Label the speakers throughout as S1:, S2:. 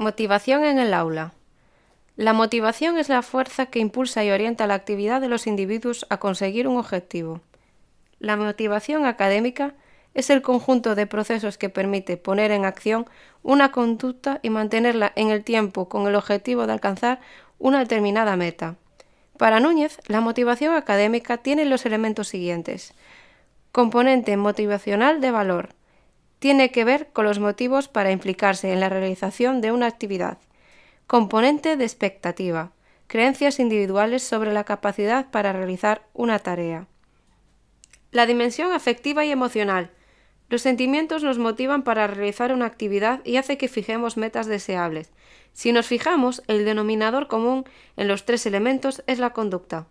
S1: Motivación en el aula. La motivación es la fuerza que impulsa y orienta la actividad de los individuos a conseguir un objetivo. La motivación académica es el conjunto de procesos que permite poner en acción una conducta y mantenerla en el tiempo con el objetivo de alcanzar una determinada meta. Para Núñez, la motivación académica tiene los elementos siguientes. Componente motivacional de valor. Tiene que ver con los motivos para implicarse en la realización de una actividad. Componente de expectativa. Creencias individuales sobre la capacidad para realizar una tarea. La dimensión afectiva y emocional. Los sentimientos nos motivan para realizar una actividad y hace que fijemos metas deseables. Si nos fijamos, el denominador común en los tres elementos es la conducta.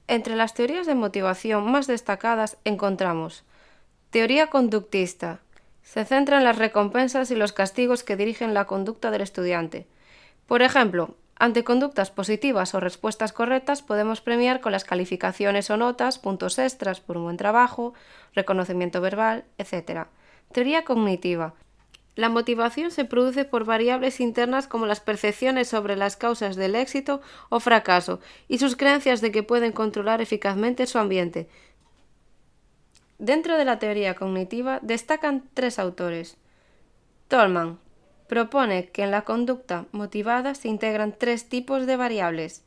S1: Entre las teorías de motivación más destacadas encontramos teoría conductista. Se centra en las recompensas y los castigos que dirigen la conducta del estudiante. Por ejemplo, ante conductas positivas o respuestas correctas podemos premiar con las calificaciones o notas, puntos extras por un buen trabajo, reconocimiento verbal, etc. Teoría cognitiva. La motivación se produce por variables internas como las percepciones sobre las causas del éxito o fracaso y sus creencias de que pueden controlar eficazmente su ambiente. Dentro de la teoría cognitiva destacan tres autores. Tolman propone que en la conducta motivada se integran tres tipos de variables.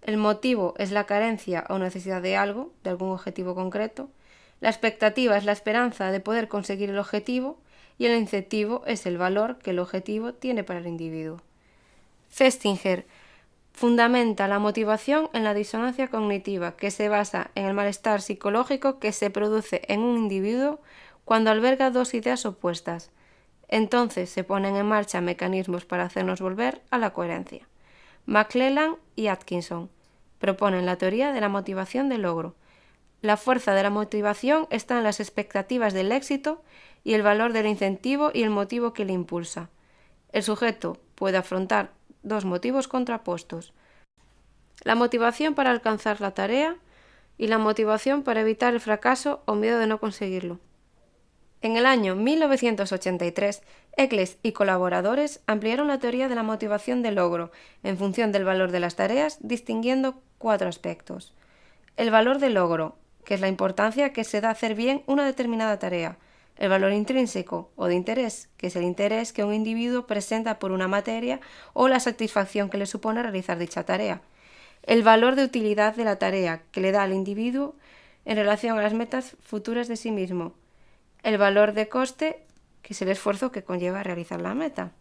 S1: El motivo es la carencia o necesidad de algo, de algún objetivo concreto. La expectativa es la esperanza de poder conseguir el objetivo y el incentivo es el valor que el objetivo tiene para el individuo. Festinger fundamenta la motivación en la disonancia cognitiva, que se basa en el malestar psicológico que se produce en un individuo cuando alberga dos ideas opuestas. Entonces se ponen en marcha mecanismos para hacernos volver a la coherencia. McClelland y Atkinson proponen la teoría de la motivación del logro. La fuerza de la motivación está en las expectativas del éxito y el valor del incentivo y el motivo que le impulsa. El sujeto puede afrontar dos motivos contrapuestos: la motivación para alcanzar la tarea y la motivación para evitar el fracaso o miedo de no conseguirlo. En el año 1983, Eccles y colaboradores ampliaron la teoría de la motivación del logro en función del valor de las tareas, distinguiendo cuatro aspectos. El valor del logro, que es la importancia que se da a hacer bien una determinada tarea. El valor intrínseco o de interés, que es el interés que un individuo presenta por una materia o la satisfacción que le supone realizar dicha tarea. El valor de utilidad de la tarea que le da al individuo en relación a las metas futuras de sí mismo. El valor de coste, que es el esfuerzo que conlleva realizar la meta.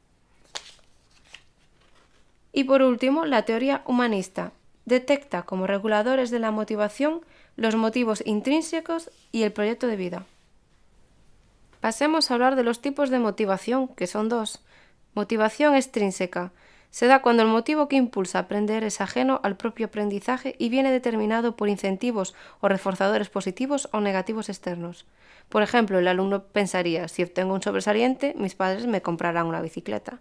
S1: Y por último, la teoría humanista detecta como reguladores de la motivación los motivos intrínsecos y el proyecto de vida. Pasemos a hablar de los tipos de motivación, que son dos. Motivación extrínseca. Se da cuando el motivo que impulsa a aprender es ajeno al propio aprendizaje y viene determinado por incentivos o reforzadores positivos o negativos externos. Por ejemplo, el alumno pensaría: si obtengo un sobresaliente, mis padres me comprarán una bicicleta.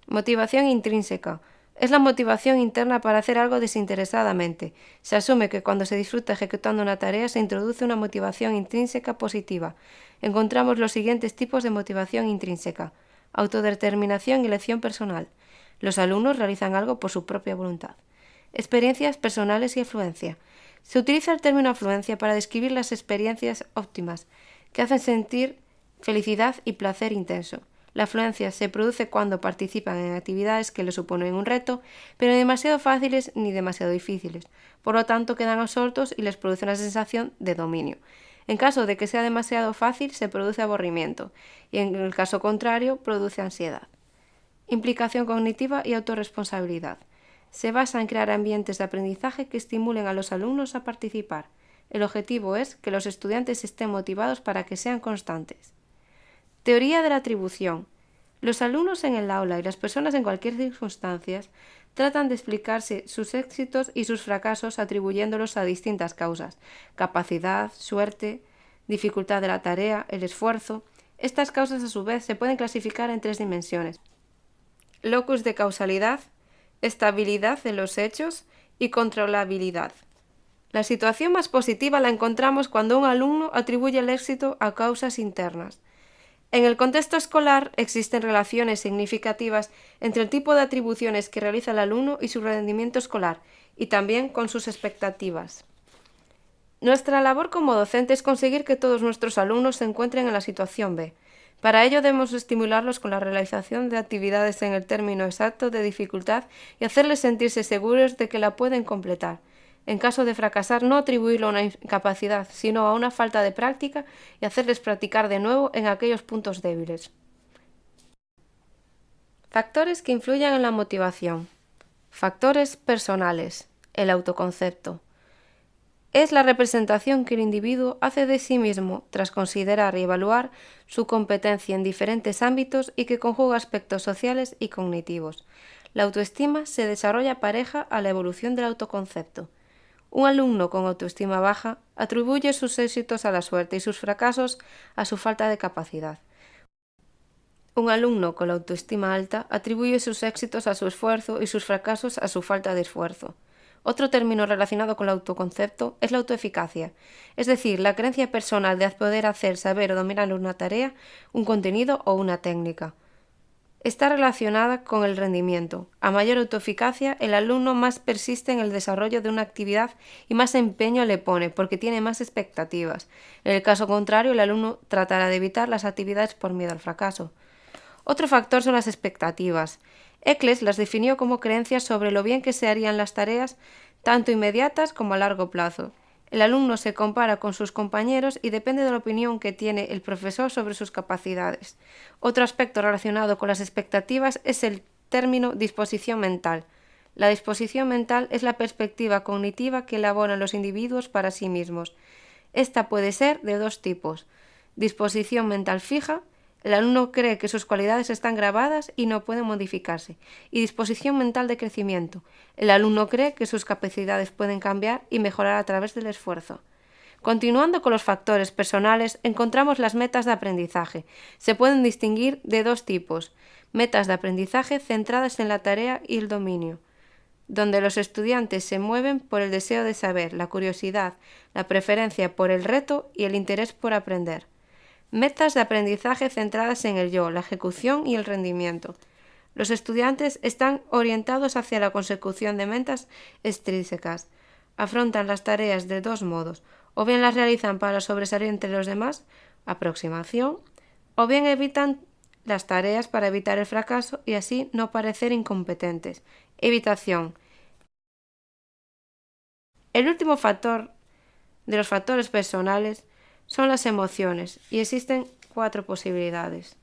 S1: Motivación intrínseca. Es la motivación interna para hacer algo desinteresadamente. Se asume que cuando se disfruta ejecutando una tarea se introduce una motivación intrínseca positiva. Encontramos los siguientes tipos de motivación intrínseca: autodeterminación y elección personal. Los alumnos realizan algo por su propia voluntad. Experiencias personales y afluencia. Se utiliza el término afluencia para describir las experiencias óptimas, que hacen sentir felicidad y placer intenso. La afluencia se produce cuando participan en actividades que les suponen un reto, pero ni demasiado fáciles ni demasiado difíciles. Por lo tanto, quedan absortos y les produce una sensación de dominio. En caso de que sea demasiado fácil, se produce aburrimiento, y en el caso contrario, produce ansiedad. Implicación cognitiva y autorresponsabilidad. Se basa en crear ambientes de aprendizaje que estimulen a los alumnos a participar. El objetivo es que los estudiantes estén motivados para que sean constantes. Teoría de la atribución. Los alumnos en el aula y las personas en cualquier circunstancia tratan de explicarse sus éxitos y sus fracasos atribuyéndolos a distintas causas: capacidad, suerte, dificultad de la tarea, el esfuerzo. Estas causas a su vez se pueden clasificar en tres dimensiones: locus de causalidad, estabilidad de los hechos y controlabilidad. La situación más positiva la encontramos cuando un alumno atribuye el éxito a causas internas. En el contexto escolar existen relaciones significativas entre el tipo de atribuciones que realiza el alumno y su rendimiento escolar, y también con sus expectativas. Nuestra labor como docente es conseguir que todos nuestros alumnos se encuentren en la situación B. Para ello debemos estimularlos con la realización de actividades en el término exacto de dificultad y hacerles sentirse seguros de que la pueden completar. En caso de fracasar, no atribuirlo a una incapacidad, sino a una falta de práctica y hacerles practicar de nuevo en aquellos puntos débiles. Factores que influyen en la motivación. Factores personales. El autoconcepto. Es la representación que el individuo hace de sí mismo tras considerar y evaluar su competencia en diferentes ámbitos y que conjuga aspectos sociales y cognitivos. La autoestima se desarrolla pareja a la evolución del autoconcepto. Un alumno con autoestima baja atribuye sus éxitos a la suerte y sus fracasos a su falta de capacidad. Un alumno con la autoestima alta atribuye sus éxitos a su esfuerzo y sus fracasos a su falta de esfuerzo. Otro término relacionado con el autoconcepto es la autoeficacia, es decir, la creencia personal de poder hacer, saber o dominar una tarea, un contenido o una técnica. Está relacionada con el rendimiento. A mayor autoeficacia, el alumno más persiste en el desarrollo de una actividad y más empeño le pone porque tiene más expectativas. En el caso contrario, el alumno tratará de evitar las actividades por miedo al fracaso. Otro factor son las expectativas. Eccles las definió como creencias sobre lo bien que se harían las tareas, tanto inmediatas como a largo plazo. El alumno se compara con sus compañeros y depende de la opinión que tiene el profesor sobre sus capacidades. Otro aspecto relacionado con las expectativas es el término disposición mental. La disposición mental es la perspectiva cognitiva que elaboran los individuos para sí mismos. Esta puede ser de dos tipos: disposición mental fija. El alumno cree que sus cualidades están grabadas y no pueden modificarse. Y disposición mental de crecimiento. El alumno cree que sus capacidades pueden cambiar y mejorar a través del esfuerzo. Continuando con los factores personales, encontramos las metas de aprendizaje. Se pueden distinguir de dos tipos: metas de aprendizaje centradas en la tarea y el dominio, donde los estudiantes se mueven por el deseo de saber, la curiosidad, la preferencia por el reto y el interés por aprender. Metas de aprendizaje centradas en el yo, la ejecución y el rendimiento. Los estudiantes están orientados hacia la consecución de metas extrínsecas. Afrontan las tareas de dos modos: o bien las realizan para sobresalir entre los demás, aproximación, o bien evitan las tareas para evitar el fracaso y así no parecer incompetentes, evitación. El último factor de los factores personales son las emociones, y existen 4 posibilidades.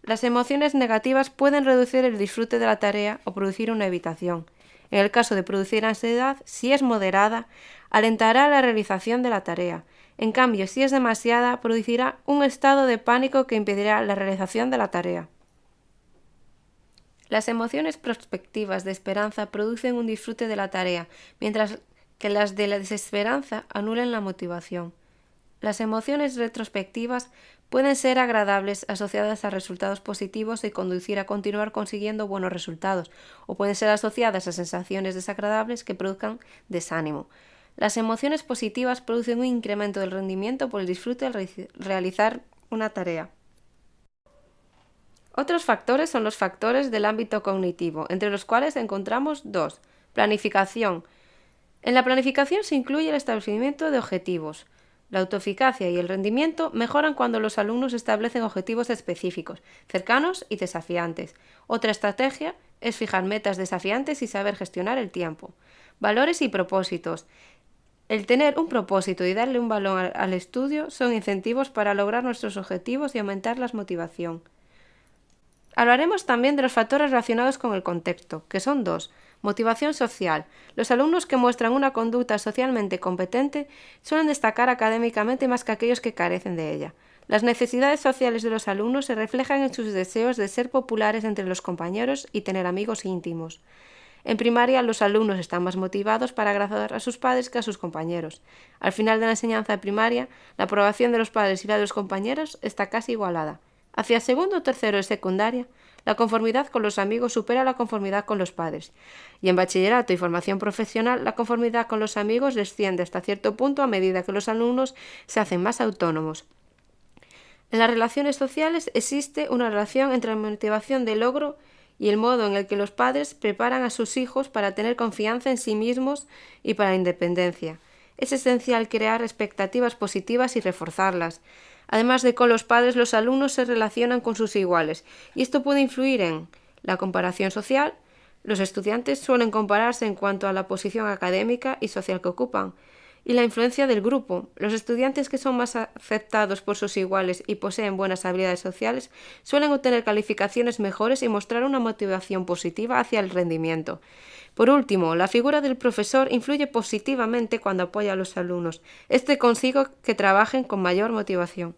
S1: Las emociones negativas pueden reducir el disfrute de la tarea o producir una evitación. En el caso de producir ansiedad, si es moderada, alentará la realización de la tarea. En cambio, si es demasiada, producirá un estado de pánico que impedirá la realización de la tarea. Las emociones prospectivas de esperanza producen un disfrute de la tarea, mientras que las de la desesperanza anulan la motivación. Las emociones retrospectivas pueden ser agradables, asociadas a resultados positivos y conducir a continuar consiguiendo buenos resultados, o pueden ser asociadas a sensaciones desagradables que produzcan desánimo. Las emociones positivas producen un incremento del rendimiento por el disfrute al realizar una tarea. Otros factores son los factores del ámbito cognitivo, entre los cuales encontramos 2. Planificación. En la planificación se incluye el establecimiento de objetivos. La autoeficacia y el rendimiento mejoran cuando los alumnos establecen objetivos específicos, cercanos y desafiantes. Otra estrategia es fijar metas desafiantes y saber gestionar el tiempo. Valores y propósitos. El tener un propósito y darle un valor al estudio son incentivos para lograr nuestros objetivos y aumentar la motivación. Hablaremos también de los factores relacionados con el contexto, que son 2. Motivación social. Los alumnos que muestran una conducta socialmente competente suelen destacar académicamente más que aquellos que carecen de ella. Las necesidades sociales de los alumnos se reflejan en sus deseos de ser populares entre los compañeros y tener amigos íntimos. En primaria, los alumnos están más motivados para agradar a sus padres que a sus compañeros. Al final de la enseñanza primaria, la aprobación de los padres y la de los compañeros está casi igualada. Hacia segundo o tercero de secundaria, la conformidad con los amigos supera la conformidad con los padres. Y en bachillerato y formación profesional, la conformidad con los amigos desciende hasta cierto punto a medida que los alumnos se hacen más autónomos. En las relaciones sociales existe una relación entre la motivación de logro y el modo en el que los padres preparan a sus hijos para tener confianza en sí mismos y para la independencia. Es esencial crear expectativas positivas y reforzarlas. Además de con los padres, los alumnos se relacionan con sus iguales, y esto puede influir en la comparación social. Los estudiantes suelen compararse en cuanto a la posición académica y social que ocupan, y la influencia del grupo. Los estudiantes que son más aceptados por sus iguales y poseen buenas habilidades sociales suelen obtener calificaciones mejores y mostrar una motivación positiva hacia el rendimiento. Por último, la figura del profesor influye positivamente cuando apoya a los alumnos. Este consigue que trabajen con mayor motivación.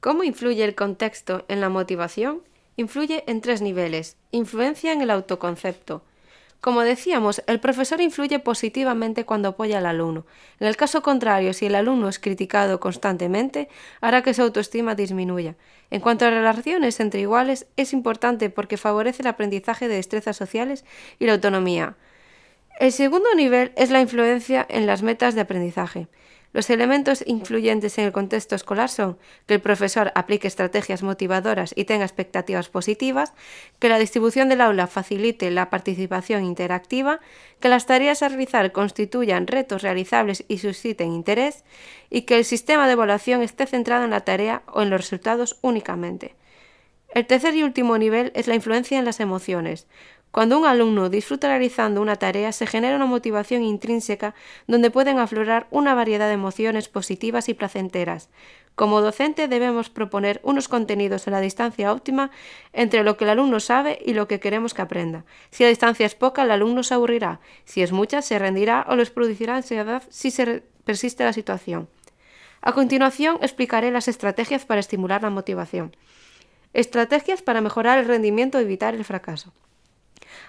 S1: ¿Cómo influye el contexto en la motivación? Influye en 3 niveles. Influencia en el autoconcepto. Como decíamos, el profesor influye positivamente cuando apoya al alumno. En el caso contrario, si el alumno es criticado constantemente, hará que su autoestima disminuya. En cuanto a relaciones entre iguales, es importante porque favorece el aprendizaje de destrezas sociales y la autonomía. El segundo nivel es la influencia en las metas de aprendizaje. Los elementos influyentes en el contexto escolar son que el profesor aplique estrategias motivadoras y tenga expectativas positivas, que la distribución del aula facilite la participación interactiva, que las tareas a realizar constituyan retos realizables y susciten interés, y que el sistema de evaluación esté centrado en la tarea o en los resultados únicamente. El tercer y último nivel es la influencia en las emociones. Cuando un alumno disfruta realizando una tarea, se genera una motivación intrínseca donde pueden aflorar una variedad de emociones positivas y placenteras. Como docente debemos proponer unos contenidos a la distancia óptima entre lo que el alumno sabe y lo que queremos que aprenda. Si la distancia es poca, el alumno se aburrirá. Si es mucha, se rendirá o les producirá ansiedad si persiste la situación. A continuación, explicaré las estrategias para estimular la motivación. Estrategias para mejorar el rendimiento y evitar el fracaso.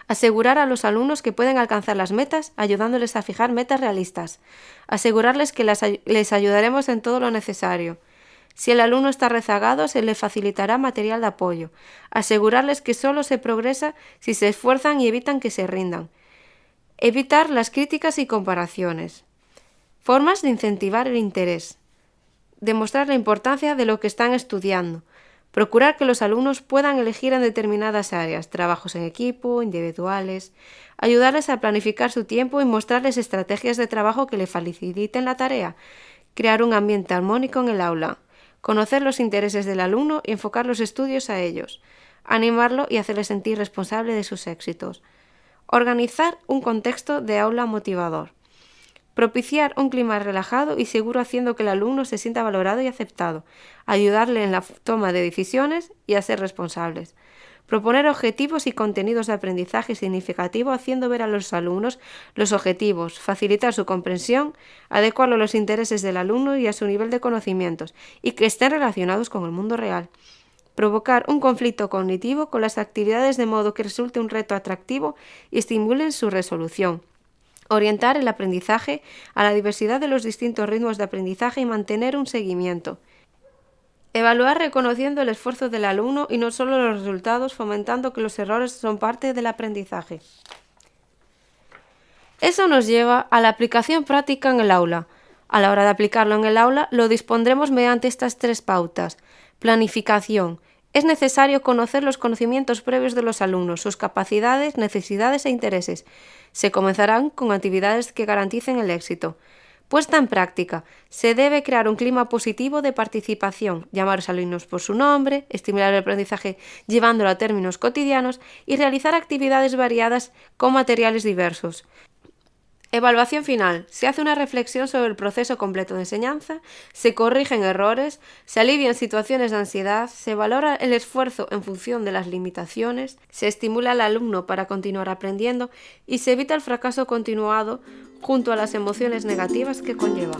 S1: Asegurar a los alumnos que pueden alcanzar las metas, ayudándoles a fijar metas realistas. Asegurarles que les ayudaremos en todo lo necesario. Si el alumno está rezagado, se le facilitará material de apoyo. Asegurarles que solo se progresa si se esfuerzan y evitan que se rindan. Evitar las críticas y comparaciones. Formas de incentivar el interés. Demostrar la importancia de lo que están estudiando. Procurar que los alumnos puedan elegir en determinadas áreas, trabajos en equipo, individuales, ayudarles a planificar su tiempo y mostrarles estrategias de trabajo que le faciliten la tarea, crear un ambiente armónico en el aula, conocer los intereses del alumno y enfocar los estudios a ellos, animarlo y hacerle sentir responsable de sus éxitos, organizar un contexto de aula motivador. Propiciar un clima relajado y seguro haciendo que el alumno se sienta valorado y aceptado, ayudarle en la toma de decisiones y a ser responsables. Proponer objetivos y contenidos de aprendizaje significativo haciendo ver a los alumnos los objetivos, facilitar su comprensión, adecuarlo a los intereses del alumno y a su nivel de conocimientos y que estén relacionados con el mundo real. Provocar un conflicto cognitivo con las actividades de modo que resulte un reto atractivo y estimulen su resolución. Orientar el aprendizaje a la diversidad de los distintos ritmos de aprendizaje y mantener un seguimiento. Evaluar reconociendo el esfuerzo del alumno y no solo los resultados, fomentando que los errores son parte del aprendizaje. Eso nos lleva a la aplicación práctica en el aula. A la hora de aplicarlo en el aula, lo dispondremos mediante estas 3 pautas. Planificación. Es necesario conocer los conocimientos previos de los alumnos, sus capacidades, necesidades e intereses. Se comenzarán con actividades que garanticen el éxito. Puesta en práctica. Se debe crear un clima positivo de participación, llamar a los alumnos por su nombre, estimular el aprendizaje llevándolo a términos cotidianos y realizar actividades variadas con materiales diversos. Evaluación final. Se hace una reflexión sobre el proceso completo de enseñanza, se corrigen errores, se alivian situaciones de ansiedad, se valora el esfuerzo en función de las limitaciones, se estimula al alumno para continuar aprendiendo y se evita el fracaso continuado junto a las emociones negativas que conlleva.